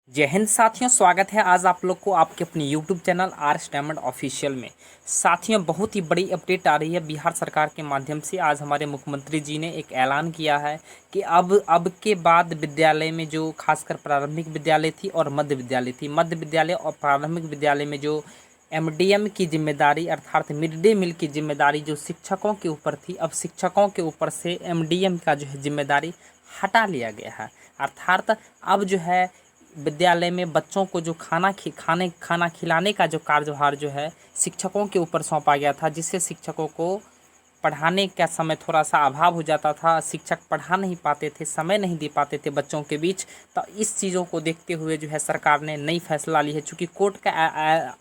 जय हिंद साथियों, स्वागत है आज आप लोग को आपके अपने YouTube channel Ars Diamond Official में। साथियों, बहुत ही बड़ी अपडेट आ रही है बिहार सरकार के माध्यम से। आज हमारे मुख्यमंत्री जी ने एक ऐलान किया है कि अब के बाद विद्यालय में जो खासकर प्रारंभिक विद्यालय थी और मध्य विद्यालय थी, मध्य विद्यालय और प्रारंभिक विद्यालय में जो एमडीएम की जिम्मेदारी अर्थात मिड डे मील की जिम्मेदारी जो शिक्षकों के ऊपर थी, अब शिक्षकों के ऊपर से एमडीएम का जो है जिम्मेदारी हटा लिया गया है। अर्थात अब जो है विद्यालय में बच्चों को जो खाना खिलाने का जो कार्यभार जो है शिक्षकों के ऊपर सौंपा गया था, जिससे शिक्षकों को पढ़ाने का समय थोड़ा सा अभाव हो जाता था। शिक्षक पढ़ा नहीं पाते थे, समय नहीं दे पाते थे बच्चों के बीच। तो इस चीज़ों को देखते हुए जो है सरकार ने नई फैसला ली है। चूँकि कोर्ट का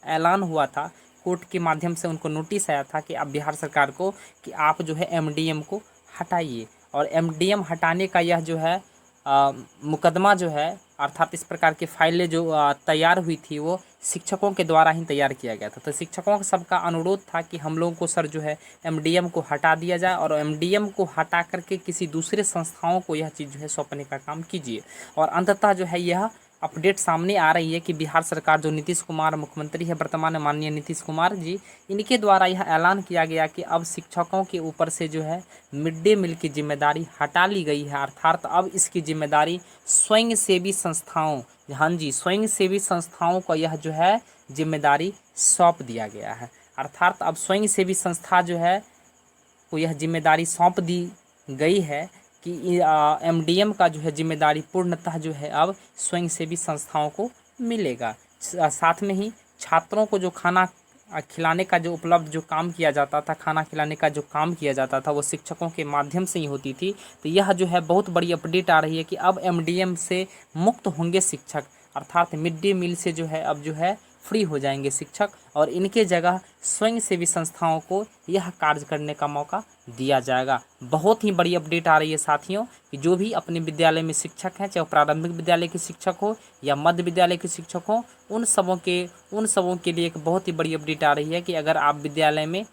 ऐलान हुआ था, कोर्ट के माध्यम से उनको नोटिस आया था कि अब बिहार सरकार को कि आप जो है एमडीएम को हटाइए। और एमडीएम हटाने का यह जो है मुकदमा जो है अर्थात इस प्रकार की फाइलें जो तैयार हुई थी वो शिक्षकों के द्वारा ही तैयार किया गया था। तो शिक्षकों का सबका अनुरोध था कि हम लोगों को सर जो है एमडीएम को हटा दिया जाए और एमडीएम को हटा करके किसी दूसरे संस्थाओं को यह चीज़ जो है सौंपने का काम कीजिए। और अंततः जो है यह अपडेट सामने आ रही है कि बिहार सरकार जो नीतीश कुमार मुख्यमंत्री है वर्तमान में, माननीय नीतीश कुमार जी, इनके द्वारा यह ऐलान किया गया कि अब शिक्षकों के ऊपर से जो है मिड डे मील की जिम्मेदारी हटा ली गई है। अर्थात अब इसकी जिम्मेदारी स्वयं सेवी संस्थाओं, हाँ जी, स्वयं सेवी संस्थाओं को यह जो है जिम्मेदारी सौंप दिया गया है। अर्थात अब स्वयं सेवी संस्था जो है को यह जिम्मेदारी सौंप दी गई है कि एमडीएम का जो है जिम्मेदारी पूर्णतः जो है अब स्वयंसेवी संस्थाओं को मिलेगा। साथ में ही छात्रों को जो खाना खिलाने का जो उपलब्ध जो काम किया जाता था, खाना खिलाने का जो काम किया जाता था वो शिक्षकों के माध्यम से ही होती थी। तो यह जो है बहुत बड़ी अपडेट आ रही है कि अब एमडीएम से मुक्त होंगे शिक्षक, अर्थात मिड डे मील से जो है अब जो है फ्री हो जाएंगे शिक्षक और इनके जगह स्वयंसेवी संस्थाओं को यह कार्य करने का मौका दिया जाएगा। बहुत ही बड़ी अपडेट आ रही है साथियों कि जो भी अपने विद्यालय में शिक्षक हैं, चाहे वो प्रारंभिक विद्यालय के शिक्षक हो या मध्य विद्यालय के शिक्षक हो, उन सबों के लिए एक बहुत ही बड़ी अपडेट आ रही है कि अगर आप विद्यालय में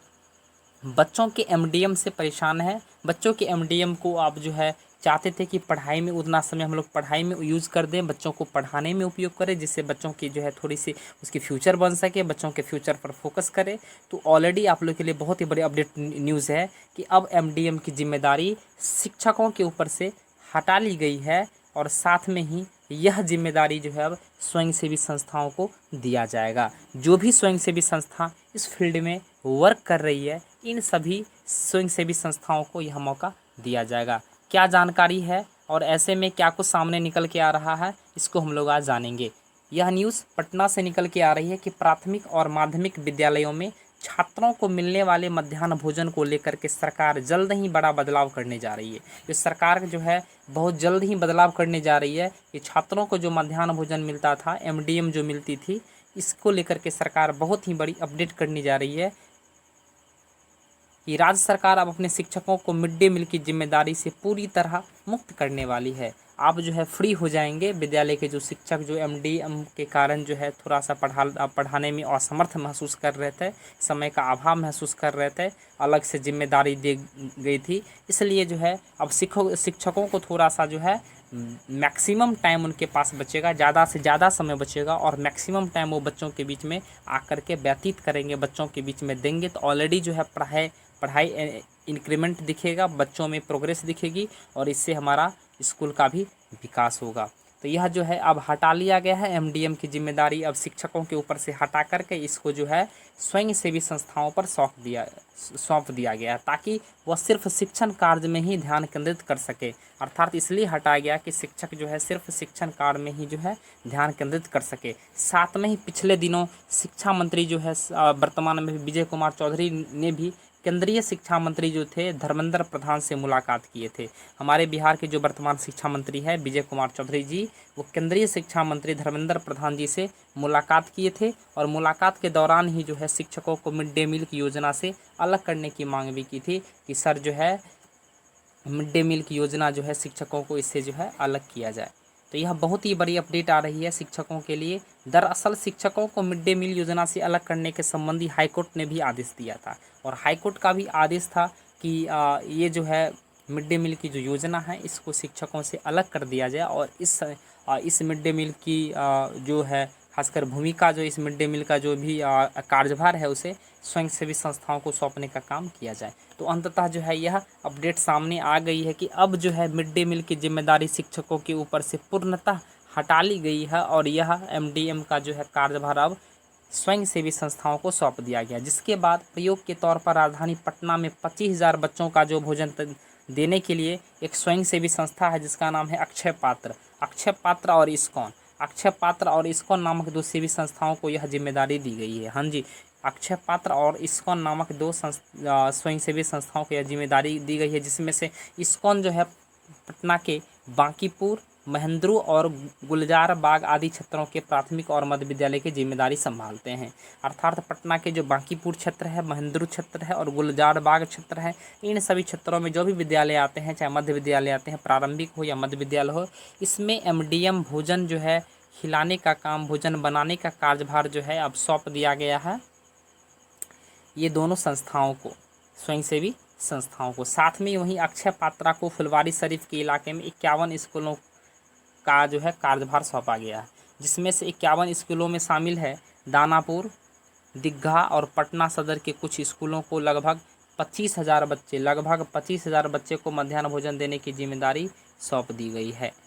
बच्चों के एमडीएम से परेशान हैं, बच्चों के एमडीएम को आप जो है चाहते थे कि पढ़ाई में उतना समय हम लोग पढ़ाई में यूज़ कर दें, बच्चों को पढ़ाने में उपयोग करें, जिससे बच्चों की जो है थोड़ी सी उसकी फ्यूचर बन सके, बच्चों के फ्यूचर पर फोकस करें। तो ऑलरेडी आप लोग के लिए बहुत ही बड़ी अपडेट न्यूज़ है कि अब एमडीएम की जिम्मेदारी शिक्षकों के ऊपर से हटा ली गई है और साथ में ही यह जिम्मेदारी जो है अब स्वयंसेवी संस्थाओं को दिया जाएगा। जो भी स्वयंसेवी संस्था इस फील्ड में वर्क कर रही है, इन सभी स्वयंसेवी संस्थाओं को यह मौका दिया जाएगा। क्या जानकारी है और ऐसे में क्या कुछ सामने निकल के आ रहा है, इसको हम लोग आज जानेंगे। यह न्यूज़ पटना से निकल के आ रही है कि प्राथमिक और माध्यमिक विद्यालयों में छात्रों को मिलने वाले मध्याह्न भोजन को लेकर के सरकार जल्द ही बड़ा बदलाव करने जा रही है। ये सरकार जो है बहुत जल्द ही बदलाव करने जा रही है कि छात्रों को जो मध्याह्न भोजन मिलता था, एमडीएम जो मिलती थी, इसको लेकर के सरकार बहुत ही बड़ी अपडेट करने जा रही है कि राज्य सरकार अब अपने शिक्षकों को मिड डे मील की जिम्मेदारी से पूरी तरह मुक्त करने वाली है। आप जो है फ्री हो जाएंगे। विद्यालय के जो शिक्षक जो एमडीएम के कारण जो है थोड़ा सा पढ़ाने में असमर्थ महसूस कर रहे थे, समय का अभाव महसूस कर रहे थे, अलग से जिम्मेदारी दी गई थी, इसलिए जो है अब शिक्षकों को थोड़ा सा जो है मैक्सिमम टाइम उनके पास बचेगा, ज़्यादा से ज़्यादा समय बचेगा और मैक्सिमम टाइम वो बच्चों के बीच में आकर के व्यतीत करेंगे, बच्चों के बीच में देंगे। तो ऑलरेडी जो है पढ़ाई इंक्रीमेंट दिखेगा, बच्चों में प्रोग्रेस दिखेगी और इससे हमारा स्कूल का भी विकास होगा। तो यह जो है अब हटा लिया गया है एमडीएम की जिम्मेदारी, अब शिक्षकों के ऊपर से हटा करके इसको जो है स्वयंसेवी संस्थाओं पर सौंप दिया गया है, ताकि वह सिर्फ शिक्षण कार्य में ही ध्यान केंद्रित कर सके। अर्थात इसलिए हटाया गया कि शिक्षक जो है सिर्फ शिक्षण कार्य में ही जो है ध्यान केंद्रित कर सके। साथ में ही पिछले दिनों शिक्षा मंत्री जो है वर्तमान में विजय कुमार चौधरी ने भी केंद्रीय शिक्षा मंत्री जो थे धर्मेंद्र प्रधान से मुलाकात किए थे। हमारे बिहार के जो वर्तमान शिक्षा मंत्री हैं विजय कुमार चौधरी जी, वो केंद्रीय शिक्षा मंत्री धर्मेंद्र प्रधान जी से मुलाकात किए थे और मुलाकात के दौरान ही जो है शिक्षकों को मिड डे मील की योजना से अलग करने की मांग भी की थी कि सर जो है मिड डे मील की योजना जो है शिक्षकों को इससे जो है अलग किया जाए। तो यह बहुत ही बड़ी अपडेट आ रही है शिक्षकों के लिए। दरअसल शिक्षकों को मिड डे मील योजना से अलग करने के संबंधी हाईकोर्ट ने भी आदेश दिया था और हाईकोर्ट का भी आदेश था कि ये जो है मिड डे मील की जो योजना है इसको शिक्षकों से अलग कर दिया जाए इस मिड डे मील की जो है खासकर भूमिका, जो इस मिड डे मील का जो भी कार्यभार है उसे स्वयंसेवी संस्थाओं को सौंपने का काम किया जाए। तो अंततः जो है यह अपडेट सामने आ गई है कि अब जो है मिड डे मील की जिम्मेदारी शिक्षकों के ऊपर से पूर्णतः हटा ली गई है और यह एमडीएम का जो है कार्यभार अब स्वयंसेवी संस्थाओं को सौंप दिया गया, जिसके बाद प्रयोग के तौर पर राजधानी पटना में 25,000 बच्चों का जो भोजन देने के लिए एक स्वयंसेवी संस्था है जिसका नाम है अक्षय पात्र और इस्कॉन। अक्षय पात्र और इस्कॉन नामक दो सेवी संस्थाओं को यह जिम्मेदारी दी गई है। हाँ जी, अक्षय पात्र और इस्कॉन नामक दो स्वयंसेवी संस्थाओं को यह जिम्मेदारी दी गई है, जिसमें से इस्कॉन जो है पटना के बांकीपुर, महेंद्रू और गुलजार बाग आदि क्षेत्रों के प्राथमिक और मध्य विद्यालय की जिम्मेदारी संभालते हैं। अर्थात पटना के जो बांकीपुर क्षेत्र है, महेंद्रू क्षेत्र है और गुलजार बाग क्षेत्र है, इन सभी क्षेत्रों में जो भी विद्यालय आते हैं, चाहे मध्य विद्यालय आते हैं, प्रारंभिक हो या मध्य विद्यालय हो, इसमें एमडीएम भोजन जो है खिलाने का काम, भोजन बनाने का कार्यभार जो है अब सौंप दिया गया है ये दोनों संस्थाओं को, स्वयंसेवी संस्थाओं को। साथ में वहीं अक्षय पात्रा को फुलवारी शरीफ के इलाके में 51 स्कूलों का जो है कार्यभार सौंपा गया है, जिसमें से 51 स्कूलों में शामिल है दानापुर, दीघा और पटना सदर के कुछ स्कूलों को लगभग 25,000 बच्चे को मध्याह्न भोजन देने की जिम्मेदारी सौंप दी गई है।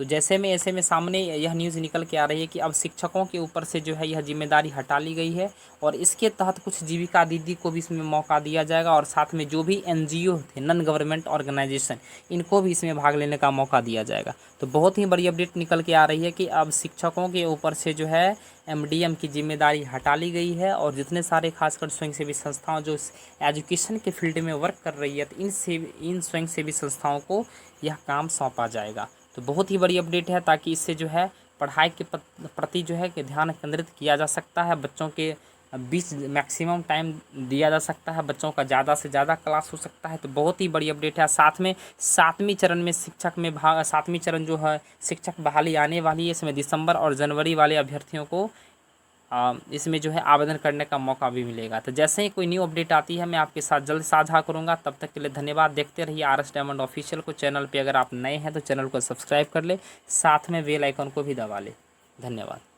तो जैसे में ऐसे में सामने यह न्यूज़ निकल के आ रही है कि अब शिक्षकों के ऊपर से जो है यह जिम्मेदारी हटा ली गई है और इसके तहत कुछ जीविका दीदी को भी इसमें मौका दिया जाएगा और साथ में जो भी एनजीओ थे, नॉन गवर्नमेंट ऑर्गेनाइजेशन, इनको भी इसमें भाग लेने का मौका दिया जाएगा। तो बहुत ही बड़ी अपडेट निकल के आ रही है कि अब शिक्षकों के ऊपर से जो है एमडीएम की जिम्मेदारी हटा ली गई है और जितने सारे खासकर स्वयंसेवी संस्थाओं जो एजुकेशन के फील्ड में वर्क कर रही है, तो इन स्वयंसेवी संस्थाओं को यह काम सौंपा जाएगा। तो बहुत ही बड़ी अपडेट है, ताकि इससे जो है पढ़ाई के प्रति जो है कि ध्यान केंद्रित किया जा सकता है, बच्चों के बीच मैक्सिमम टाइम दिया जा सकता है, बच्चों का ज़्यादा से ज़्यादा क्लास हो सकता है। तो बहुत ही बड़ी अपडेट है। साथ में 7वीं चरण में 7वीं चरण जो है शिक्षक बहाली आने वाली है, इसमें दिसंबर और जनवरी वाले अभ्यर्थियों को इसमें जो है आवेदन करने का मौका भी मिलेगा। तो जैसे ही कोई न्यू अपडेट आती है मैं आपके साथ जल्द साझा करूंगा। तब तक के लिए धन्यवाद। देखते रहिए आर एस डायमंड ऑफिशियल को। चैनल पे अगर आप नए हैं तो चैनल को सब्सक्राइब कर ले, साथ में बेल आइकन को भी दबा ले। धन्यवाद।